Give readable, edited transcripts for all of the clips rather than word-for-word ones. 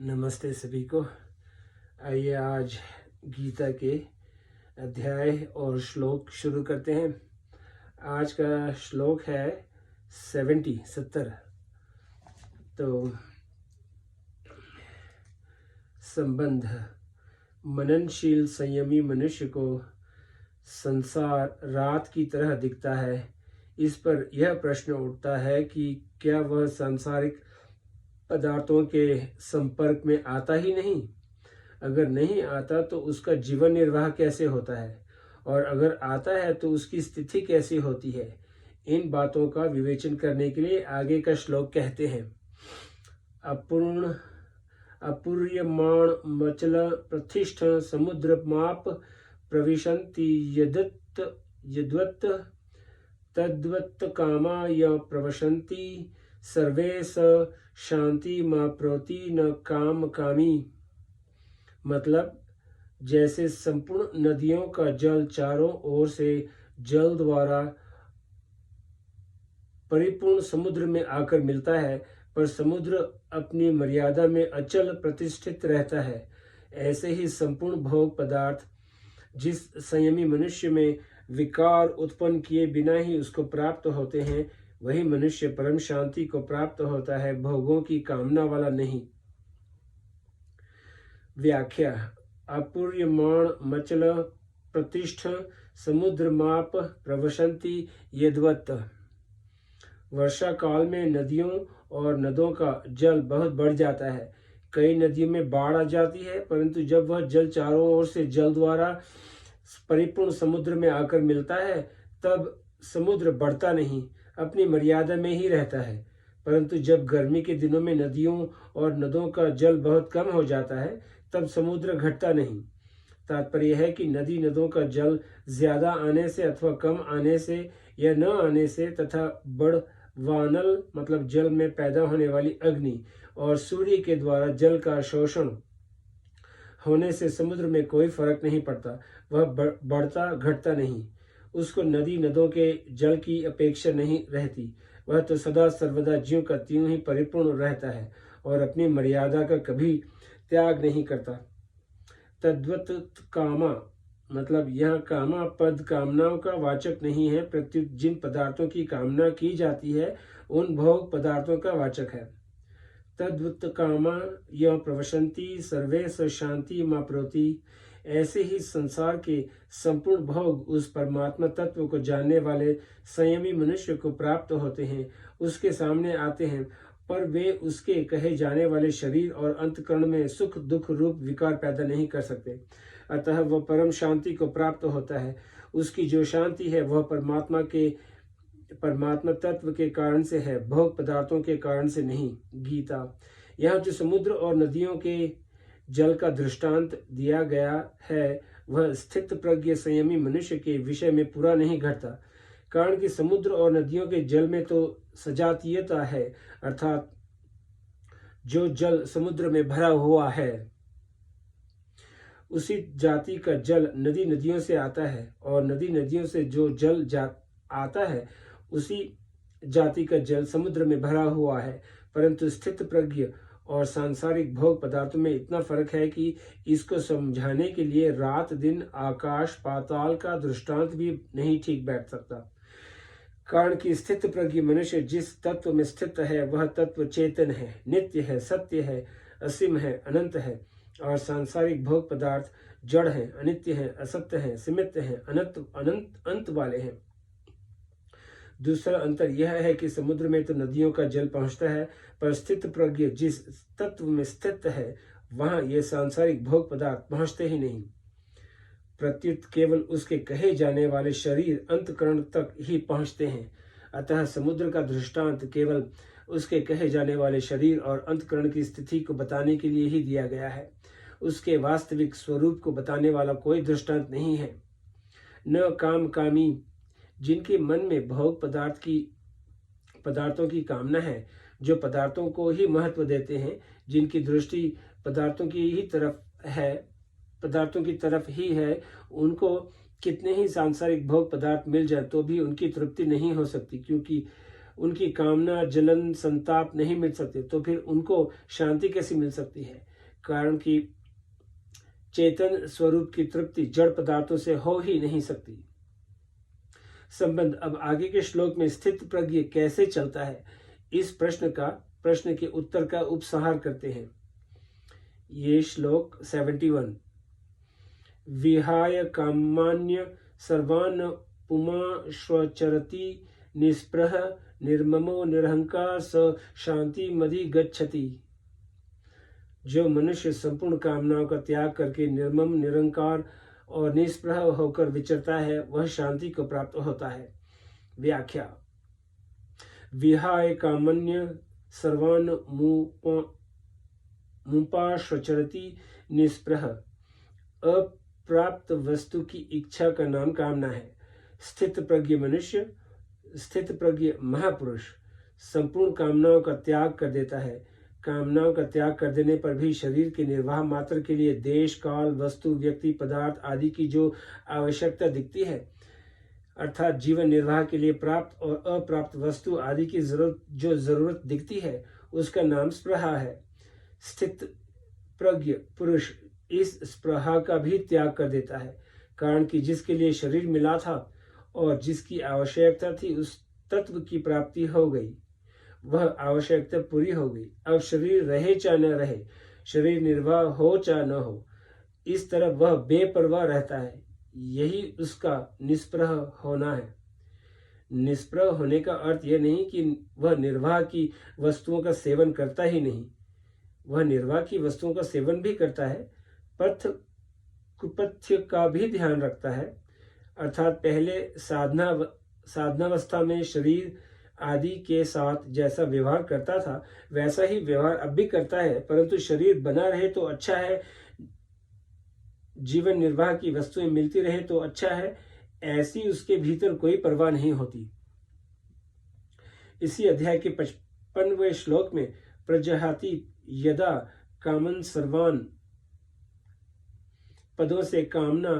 नमस्ते सभी को। आइए आज गीता के अध्याय और श्लोक शुरू करते हैं। आज का श्लोक है 70। तो संबंध। मननशील संयमी मनुष्य को संसार रात की तरह दिखता है। इस पर यह प्रश्न उठता है कि क्या वह सांसारिक पदार्थों के संपर्क में आता ही नहीं? अगर नहीं आता तो उसका जीवन निर्वाह कैसे होता है, और अगर आता है तो उसकी स्थिति कैसी होती है? इन बातों का विवेचन करने के लिए आगे का श्लोक कहते हैं। अपूर्यमाण मचल प्रतिष्ठ समुद्र माप प्रविशन्ति यद्वत् तद्वत् कामा य प्रवशन्ति सर्वे स शांति माप्नोति न काम कामी। मतलब, जैसे संपूर्ण नदियों का जल चारों ओर से जल द्वारा परिपूर्ण समुद्र में आकर मिलता है, पर समुद्र अपनी मर्यादा में अचल प्रतिष्ठित रहता है, ऐसे ही संपूर्ण भोग पदार्थ जिस संयमी मनुष्य में विकार उत्पन्न किए बिना ही उसको प्राप्त होते हैं, वही मनुष्य परम शांति को प्राप्त होता है, भोगों की कामना वाला नहीं। व्याख्या। अपूर्यमाण मचल प्रतिष्ठ समुद्र माप प्रवशन्ति यद्वत्। वर्षा काल में नदियों और नदों का जल बहुत बढ़ जाता है। कई नदियों में बाढ़ आ जाती है, परंतु जब वह जल चारों ओर से जल द्वारा परिपूर्ण समुद्र में आकर मिलता है, तब समुद्र बढ़ता नहीं, अपनी मर्यादा में ही रहता है। परंतु जब गर्मी के दिनों में नदियों और नदों का जल बहुत कम हो जाता है, तब समुद्र घटता नहीं। तात्पर्य है कि नदी नदों का जल ज्यादा आने से अथवा कम आने से या न आने से, तथा बड़वानल मतलब जल में पैदा होने वाली अग्नि और सूर्य के द्वारा जल का शोषण होने से समुद्र में कोई फर्क नहीं पड़ता। वह बढ़ता घटता नहीं। उसको नदी नदों के जल की अपेक्षा नहीं रहती। वह तो सदा सर्वदा ज्यों का त्यों ही परिपूर्ण रहता है और अपनी मर्यादा का कभी त्याग नहीं करता। तद्वत् कामा मतलब यह कामा पद कामनाओं का वाचक नहीं है, प्रत्युत जिन पदार्थों की कामना की जाती है उन भोग पदार्थों का वाचक है। तद्वत् कामा यह प्रवशन्ति सर्वे स शांति माप्नोति। ऐसे ही संसार के संपूर्ण भोग उस परमात्मा तत्व को जानने वाले संयमी मनुष्य को प्राप्त होते हैं, उसके सामने आते हैं, पर वे उसके कहे जाने वाले शरीर और अंतकरण में सुख दुख रूप विकार पैदा नहीं कर सकते। अतः वह परम शांति को प्राप्त होता है। उसकी जो शांति है वह परमात्मा तत्व के कारण से है, भोग पदार्थों के कारण से नहीं। गीता। यहाँ जो समुद्र और नदियों के जल का दृष्टांत दिया गया है, वह स्थित प्रज्ञ संयमी मनुष्य के विषय में पूरा नहीं घटता, कारण कि समुद्र और नदियों के जल में तो सजातीयता है, अर्थात जो जल समुद्र में भरा हुआ है उसी जाति का जल नदी नदियों से आता है, और नदी नदियों से जो जल आता है उसी जाति का जल समुद्र में भरा हुआ है। परंतु स्थित प्रज्ञ और सांसारिक भोग पदार्थों में इतना फर्क है कि इसको समझाने के लिए रात दिन आकाश पाताल का दृष्टांत भी नहीं ठीक बैठ सकता। कारण कि स्थित प्रज्ञ मनुष्य जिस तत्व में स्थित है वह तत्व चेतन है, नित्य है, सत्य है, असीम है, अनंत है, और सांसारिक भोग पदार्थ जड़ है, अनित्य है, असत्य है, सीमित है, अंत वाले हैं। दूसरा अंतर यह है कि समुद्र में तो नदियों का जल पहुंचता है, पर स्थित प्रज्ञ जिस तत्व में स्थित है वहां ये सांसारिक भोग पदार्थ पहुंचते ही नहीं, प्रत्युत केवल उसके कहे जाने वाले शरीर अंतकरण तक ही पहुंचते हैं। अतः समुद्र का दृष्टांत केवल उसके कहे जाने वाले शरीर और अंतकरण की स्थिति को बताने के लिए ही दिया गया है। उसके वास्तविक स्वरूप को बताने वाला कोई दृष्टांत नहीं है। न काम कामी, जिनके मन में भोग पदार्थों की कामना है, जो पदार्थों को ही महत्व देते हैं, जिनकी दृष्टि पदार्थों की तरफ ही है, उनको कितने ही सांसारिक भोग पदार्थ मिल जाए तो भी उनकी तृप्ति नहीं हो सकती, क्योंकि उनकी कामना जलन संताप नहीं मिल सकते, तो फिर उनको शांति कैसी मिल सकती है। कारण कि चेतन स्वरूप की तृप्ति जड़ पदार्थों से हो ही नहीं सकती। संबंध अब आगे के श्लोक में स्थित प्रज्ञ कैसे चलता है, इस प्रश्न के उत्तर का उपसंहार करते हैं। ये श्लोक 71। विहाय कामान्य सर्वान् पुमांश्चरति निस्पृह निर्ममो निरहंकार स शांति मदि गच्छति। जो मनुष्य संपूर्ण कामनाओं का त्याग करके निर्मम निरंकार और निस्पृह होकर विचरता है, वह शांति को प्राप्त होता है। व्याख्या। विहाय कामन्य सर्वान् मुपाश्चरति निस्पृह। अप्राप्त वस्तु की इच्छा का नाम कामना है। स्थित प्रज्ञ मनुष्य, स्थित प्रज्ञ महापुरुष संपूर्ण कामनाओं का त्याग कर देता है। कामनाओं का त्याग कर देने पर भी शरीर के निर्वाह मात्र के लिए देश काल वस्तु व्यक्ति पदार्थ आदि की जो आवश्यकता दिखती है, अर्थात जीवन निर्वाह के लिए प्राप्त और अप्राप्त वस्तु आदि की जरूरत दिखती है, उसका नाम स्पृहा है। स्थित प्रज्ञ पुरुष इस स्पृहा का भी त्याग कर देता है, कारण कि जिसके लिए शरीर मिला था और जिसकी आवश्यकता थी उस तत्व की प्राप्ति हो गई, वह आवश्यकता पूरी हो गई। अब शरीर रहे चाहे न रहे, शरीर निर्वाह हो चाहे न हो, इस तरह वह बेपरवाह रहता है। यही उसका निष्प्रह होना है। निष्प्रह होने का अर्थ यह नहीं कि वह निर्वाह की वस्तुओं का सेवन करता ही नहीं, वह निर्वाह की वस्तुओं का सेवन भी करता है, पथ कुपथ्य का भी ध्यान रखता है। अर्थात पहले साधनावस्था में शरीर आदि के साथ जैसा व्यवहार करता था वैसा ही व्यवहार अब भी करता है, परंतु शरीर बना रहे तो अच्छा है, जीवन निर्वाह की वस्तुएं मिलती रहे तो अच्छा है, ऐसी उसके भीतर कोई परवाह नहीं होती। इसी अध्याय के 55वें श्लोक में प्रजहाति यदा कामन सर्वान पदों से कामना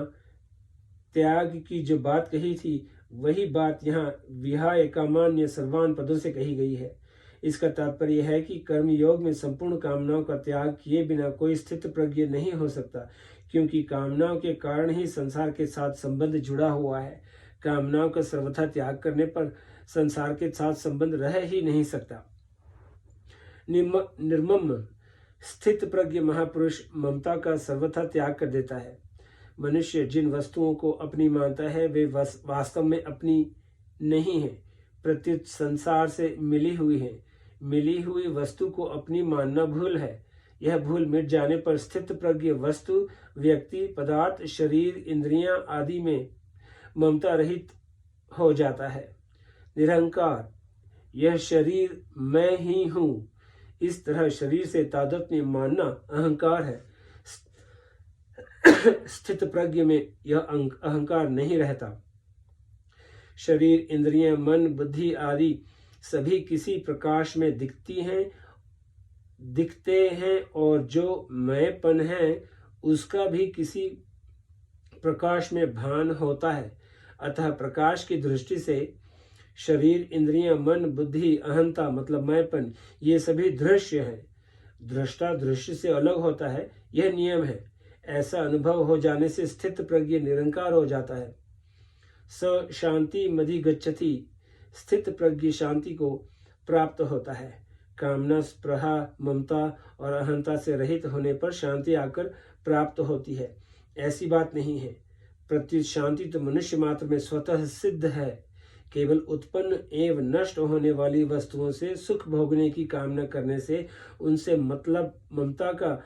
त्याग की जो बात कही थी, वही बात यहाँ विहाय कामान्य सर्वान पदों से कही गई है। इसका तात्पर्य है कि कर्म योग में संपूर्ण कामनाओं का त्याग किए बिना कोई स्थित प्रज्ञ नहीं हो सकता, क्योंकि कामनाओं के कारण ही संसार के साथ संबंध जुड़ा हुआ है। कामनाओं का सर्वथा त्याग करने पर संसार के साथ संबंध रह ही नहीं सकता। निर्मम स्थित प्रज्ञ महापुरुष ममता का सर्वथा त्याग कर देता है। मनुष्य जिन वस्तुओं को अपनी मानता है वे वास्तव में अपनी नहीं है, प्रत्युत संसार से मिली हुई है। मिली हुई वस्तु को अपनी मानना भूल है। यह भूल मिट जाने पर स्थित प्रज्ञ वस्तु व्यक्ति पदार्थ शरीर इंद्रियां आदि में ममता रहित हो जाता है। निरहंकार, यह शरीर मैं ही हूँ, इस तरह शरीर से तादात्म्य मानना अहंकार है। स्थित प्रज्ञ में यह अहंकार नहीं रहता। शरीर इंद्रियां मन बुद्धि आदि सभी किसी प्रकाश में दिखते हैं और जो मैंपन है उसका भी किसी प्रकाश में भान होता है। अतः प्रकाश की दृष्टि से शरीर इंद्रियां मन बुद्धि अहंता मतलब मैंपन ये सभी दृश्य हैं। दृष्टा दृश्य से अलग होता है, यह नियम है। ऐसा अनुभव हो जाने से स्थित प्रज्ञ निरंकार हो जाता है। स शांति मदि गच्छति, स्थित प्रज्ञ शांति को प्राप्त होता है। कामना स्पृहा ममता और अहंता से रहित होने पर शांति आकर प्राप्त होती है, ऐसी बात नहीं है। प्रत्युत शांति तो मनुष्य मात्र में स्वतः सिद्ध है। केवल उत्पन्न एवं नष्ट होने वाली वस्तुओं से सुख भोगने की कामना करने से, उनसे मतलब ममता का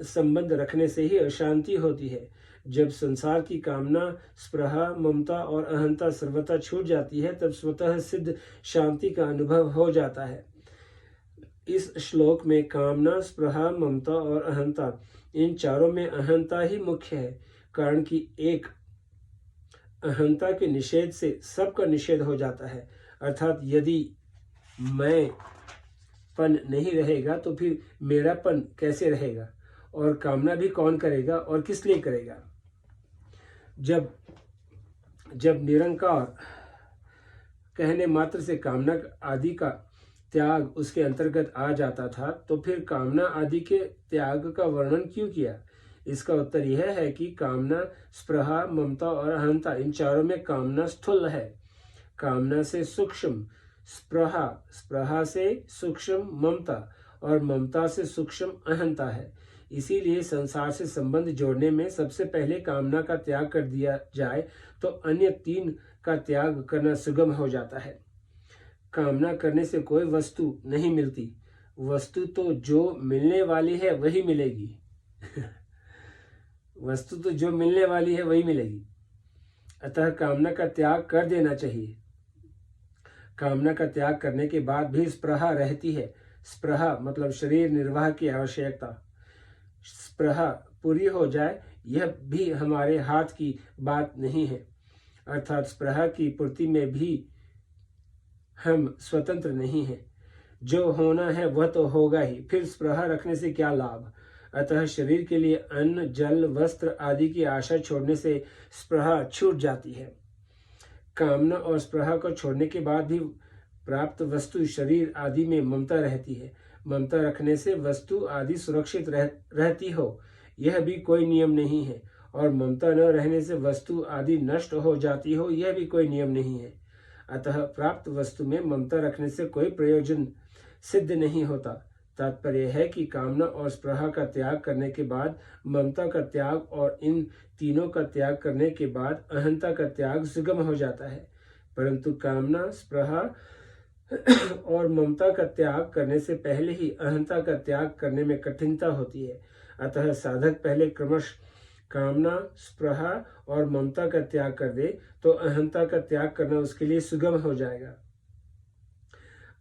संबंध रखने से ही अशांति होती है। जब संसार की कामना स्पृहा ममता और अहंता सर्वथा छूट जाती है, तब स्वतः सिद्ध शांति का अनुभव हो जाता है। इस श्लोक में कामना स्पृहा ममता और अहंता, इन चारों में अहंता ही मुख्य है, कारण कि एक अहंता के निषेध से सबका निषेध हो जाता है। अर्थात यदि मैंपन नहीं रहेगा तो फिर मेरापन कैसे रहेगा, और कामना भी कौन करेगा और किस लिए करेगा। जब निरंकार कहने मात्र से कामना आदि का त्याग उसके अंतर्गत आ जाता था, तो फिर कामना आदि के त्याग का वर्णन क्यों किया? इसका उत्तर यह है कि कामना, स्पृहा, ममता और अहंता, इन चारों में कामना स्थूल है, कामना से सूक्ष्म स्पृहा, स्पृहा से सूक्ष्म ममता और ममता से सूक्ष्म अहंता है। इसीलिए संसार से संबंध जोड़ने में सबसे पहले कामना का त्याग कर दिया जाए तो अन्य तीन का त्याग करना सुगम हो जाता है। कामना करने से कोई वस्तु नहीं मिलती, वस्तु तो जो मिलने वाली है वही मिलेगी। वस्तु तो जो मिलने वाली है वही मिलेगी। अतः कामना का त्याग कर देना चाहिए। कामना का त्याग करने के बाद भी स्पृहा रहती है। स्पृहा मतलब शरीर निर्वाह की आवश्यकता। स्पृहा पूरी हो जाए यह भी हमारे हाथ की बात नहीं है, अर्थात स्पृहा की पूर्ति में भी हम स्वतंत्र नहीं हैं। जो होना है वह तो होगा ही, फिर स्पृहा रखने से क्या लाभ? अतः शरीर के लिए अन्न, जल, वस्त्र आदि की आशा छोड़ने से स्पृहा छूट जाती है। कामना और स्पृहा को छोड़ने के बाद भी प्राप्त वस्तु शरीर आदि में ममता रहती है। ममता रखने से वस्तु आदि सुरक्षित रहती हो, यह भी कोई नियम नहीं है, और ममता न रहने से वस्तु आदि नष्ट हो जाती हो, यह भी कोई नियम नहीं है। अतः प्राप्त वस्तु में ममता रखने से कोई प्रयोजन सिद्ध नहीं होता। तात्पर्य है कि कामना और स्पृहा का त्याग करने के बाद ममता का त्याग और इन तीनों का त्याग करने के बाद अहंता का त्याग सुगम हो जाता है। परंतु कामना, स्पृहा और ममता का त्याग करने से पहले ही अहंता का त्याग करने में कठिनता होती है। अतः साधक पहले क्रमश कामना, स्पृहा और ममता का त्याग कर दे तो अहंता का त्याग करना उसके लिए सुगम हो जाएगा।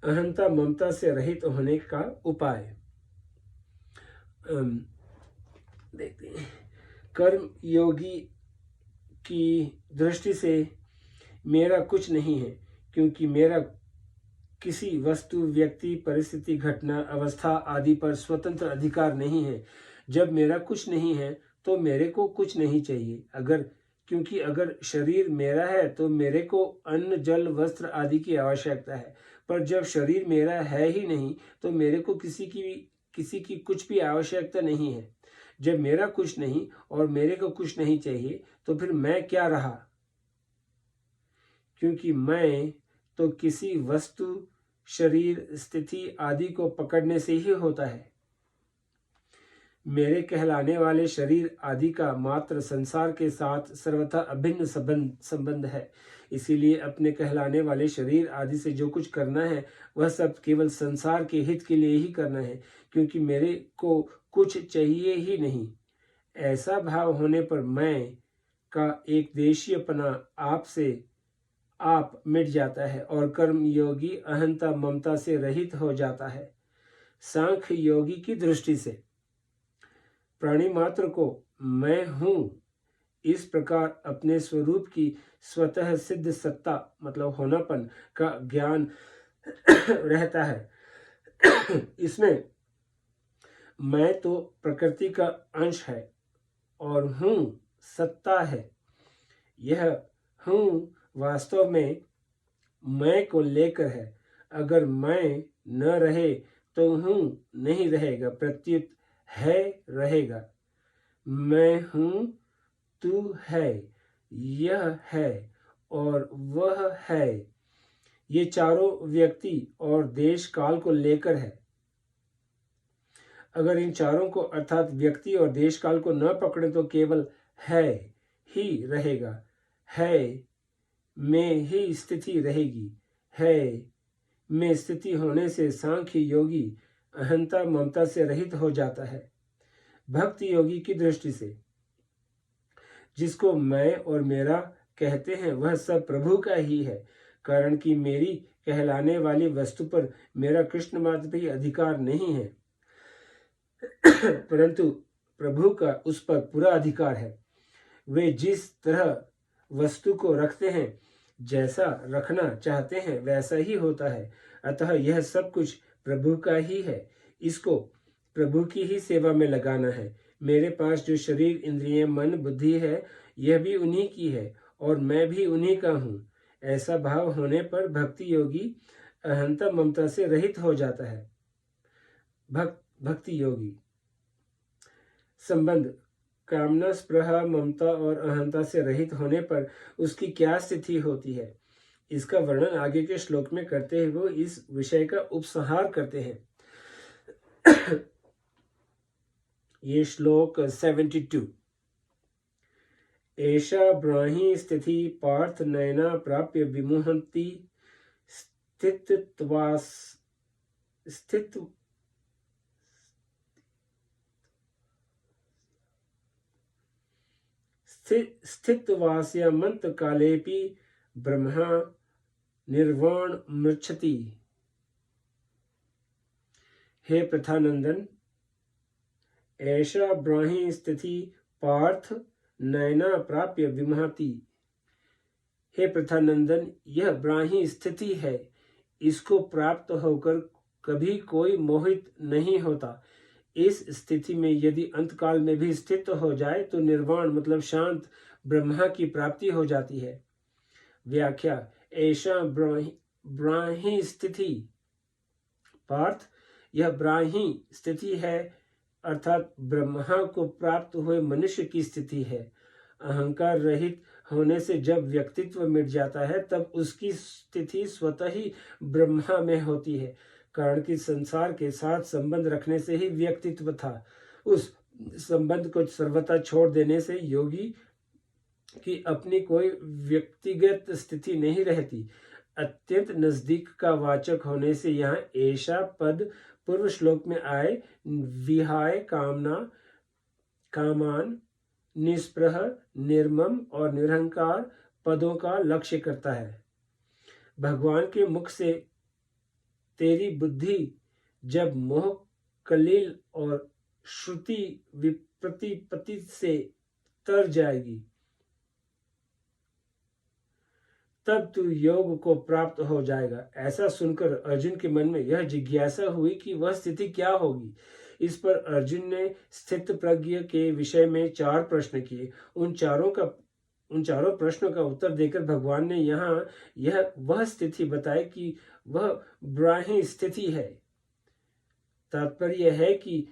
अहंता ममता से रहित होने का उपाय देखते हैं। कर्म योगी की दृष्टि से मेरा कुछ नहीं है, क्योंकि मेरा किसी वस्तु, व्यक्ति, परिस्थिति, घटना, अवस्था आदि पर स्वतंत्र अधिकार नहीं है। जब मेरा कुछ नहीं है तो मेरे को कुछ नहीं चाहिए। क्योंकि अगर शरीर मेरा है तो मेरे को अन्न, जल, वस्त्र आदि की आवश्यकता है। पर जब शरीर मेरा है ही नहीं तो मेरे को किसी की कुछ भी आवश्यकता नहीं है। जब मेरा कुछ नहीं और मेरे को कुछ नहीं चाहिए तो फिर मैं क्या रहा? क्योंकि मैं तो किसी वस्तु, शरीर, स्थिति आदि को पकड़ने से ही होता है। मेरे कहलाने वाले शरीर आदि का मात्र संसार के साथ सर्वथा अभिन्न संबंध है। इसीलिए अपने कहलाने वाले शरीर आदि से जो कुछ करना है वह सब केवल संसार के हित के लिए ही करना है, क्योंकि मेरे को कुछ चाहिए ही नहीं। ऐसा भाव होने पर मैं का एक देशीयपना आप मिट जाता है और कर्म योगी अहंता ममता से रहित हो जाता है। सांख्य योगी की दृष्टि से प्राणी मात्र को मैं हूं इस प्रकार अपने स्वरूप की स्वतः सिद्ध सत्ता मतलब होनापन का ज्ञान रहता है। इसमें मैं तो प्रकृति का अंश है और हूं सत्ता है। यह हूं वास्तव में मैं को लेकर है। अगर मैं न रहे तो हूं नहीं रहेगा, प्रत्युत है रहेगा। मैं हूं, तू है, यह है और वह है। ये चारों व्यक्ति और देश काल को लेकर है। अगर इन चारों को अर्थात व्यक्ति और देश काल को न पकड़े तो केवल है ही रहेगा। है में ही स्थिति रहेगी। है में स्थिति होने से सांख्य योगी अहंता ममता से रहित हो जाता है। भक्ति योगी की दृष्टि से जिसको मैं और मेरा कहते हैं वह सब प्रभु का ही है, कारण कि मेरी कहलाने वाली वस्तु पर मेरा कृष्ण मात्र भी अधिकार नहीं है, परंतु प्रभु का उस पर पूरा अधिकार है। वे जिस तरह वस्तु को रखते हैं, जैसा रखना चाहते हैं वैसा ही होता है। अतः यह सब कुछ प्रभु का ही है, इसको प्रभु की ही सेवा में लगाना है। मेरे पास जो शरीर, इंद्रिय, मन, बुद्धि है यह भी उन्हीं की है और मैं भी उन्हीं का हूँ। ऐसा भाव होने पर भक्ति योगी अहंता ममता से रहित हो जाता है। भक्ति योगी। संबंध। कामना, स्पृहा, ममता और अहंता से रहित होने पर उसकी क्या स्थिति होती है, इसका वर्णन आगे के श्लोक में करते हुए वो इस विषय का उपसंहार करते हैं। ये श्लोक 72। एषा ब्राह्मी स्थिति पार्थ नयना प्राप्य विमुहन्ति स्थितवास्यमंत कालेपि ब्रह्मा निर्वाण मृच्छति। हे प्रथानंदन, ऐसा ब्राह्मी स्थिति पार्थ नयना प्राप्य विमहति। हे प्रथानंदन, यह ब्राह्मी स्थिति है, इसको प्राप्त होकर कभी कोई मोहित नहीं होता। इस स्थिति में यदि अंतकाल में भी स्थित हो जाए तो निर्वाण मतलब शांत ब्रह्मा की प्राप्ति हो जाती है। व्याख्या। ऐसा ब्राह्मी स्थिति पार्थ, यह ब्राह्मी स्थिति है अर्थात ब्रह्मा को प्राप्त हुए मनुष्य की स्थिति है। अहंकार रहित होने से जब व्यक्तित्व मिट जाता है तब उसकी स्थिति स्वतः ही ब्रह्मा में होती है, कारण कि संसार के साथ संबंध रखने से ही व्यक्तित्व था। उस संबंध को सर्वथा छोड़ देने से योगी की अपनी कोई व्यक्तिगत स्थिति नहीं रहती। अत्यंत नजदीक का वाचक होने से यहाँ ऐसा पद पूर्व श्लोक में आए विहाय कामान, निस्पृह, निर्मम और निरहंकार पदों का लक्ष्य करता है। भगवान के मुख से तेरी बुद्धि जब मोह कलील और श्रुति विप्रतिपत्ति से तर जाएगी तब तू योग को प्राप्त हो जाएगा। ऐसा सुनकर अर्जुन के मन में यह जिज्ञासा हुई कि वह स्थिति क्या होगी। इस पर अर्जुन ने स्थित प्रज्ञ के विषय में 4 प्रश्न किए। उन चारों प्रश्नों का उत्तर देकर भगवान ने यहाँ यह वह स्थिति बताई कि वह ब्राह्मी स्थिति है। तात्पर्य है कि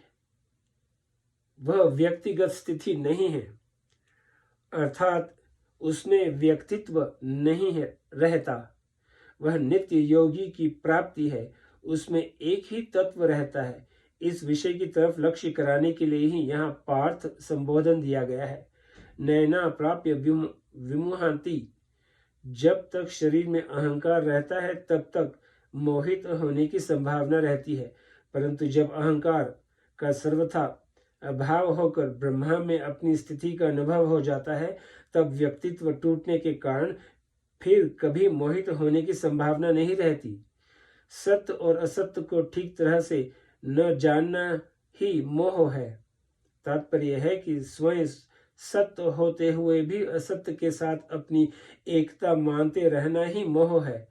वह व्यक्तिगत स्थिति नहीं है, अर्थात उसमें व्यक्तित्व नहीं है रहता। वह नित्य योगी की प्राप्ति है, उसमें एक ही तत्व रहता है। इस विषय की तरफ लक्ष्य कराने के लिए ही यहाँ पार्थ संबोधन दिया गया है। नैना प्राप्य विमुहांति। जब तक शरीर में अहंकार रहता है तब तक मोहित होने की संभावना रहती है, परंतु जब अहंकार का सर्वथा अभाव होकर ब्रह्मा में अपनी स्थिति का अनुभव हो जाता है तब व्यक्तित्व टूटने के कारण फिर कभी मोहित होने की संभावना नहीं रहती। सत्य और असत्य को ठीक तरह से न जानना ही मोह है। तात्पर्य है कि स्वयं सत्य होते हुए भी असत्य के साथ अपनी एकता मानते रहना ही मोह है।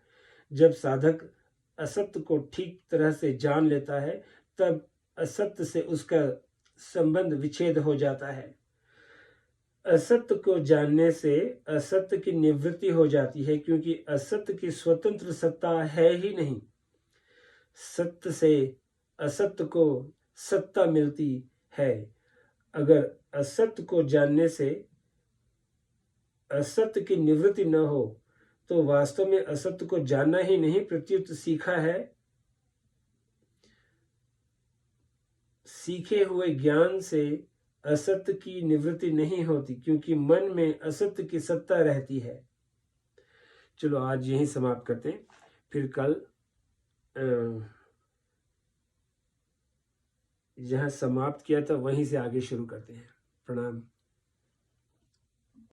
जब साधक असत्य को ठीक तरह से जान लेता है तब असत्य से उसका संबंध विच्छेद हो जाता है। असत्य को जानने से असत्य की निवृत्ति हो जाती है, क्योंकि असत्य की स्वतंत्र सत्ता है ही नहीं। सत्य से असत्य को सत्ता मिलती है। अगर असत्य को जानने से असत्य की निवृत्ति न हो तो वास्तव में असत्य को जानना ही नहीं प्रत्युत सीखा है। सीखे हुए ज्ञान से असत्य की निवृत्ति नहीं होती, क्योंकि मन में असत्य की सत्ता रहती है। चलो आज यहीं समाप्त करते हैं, फिर कल जहां समाप्त किया था वहीं से आगे शुरू करते हैं। प्रणाम।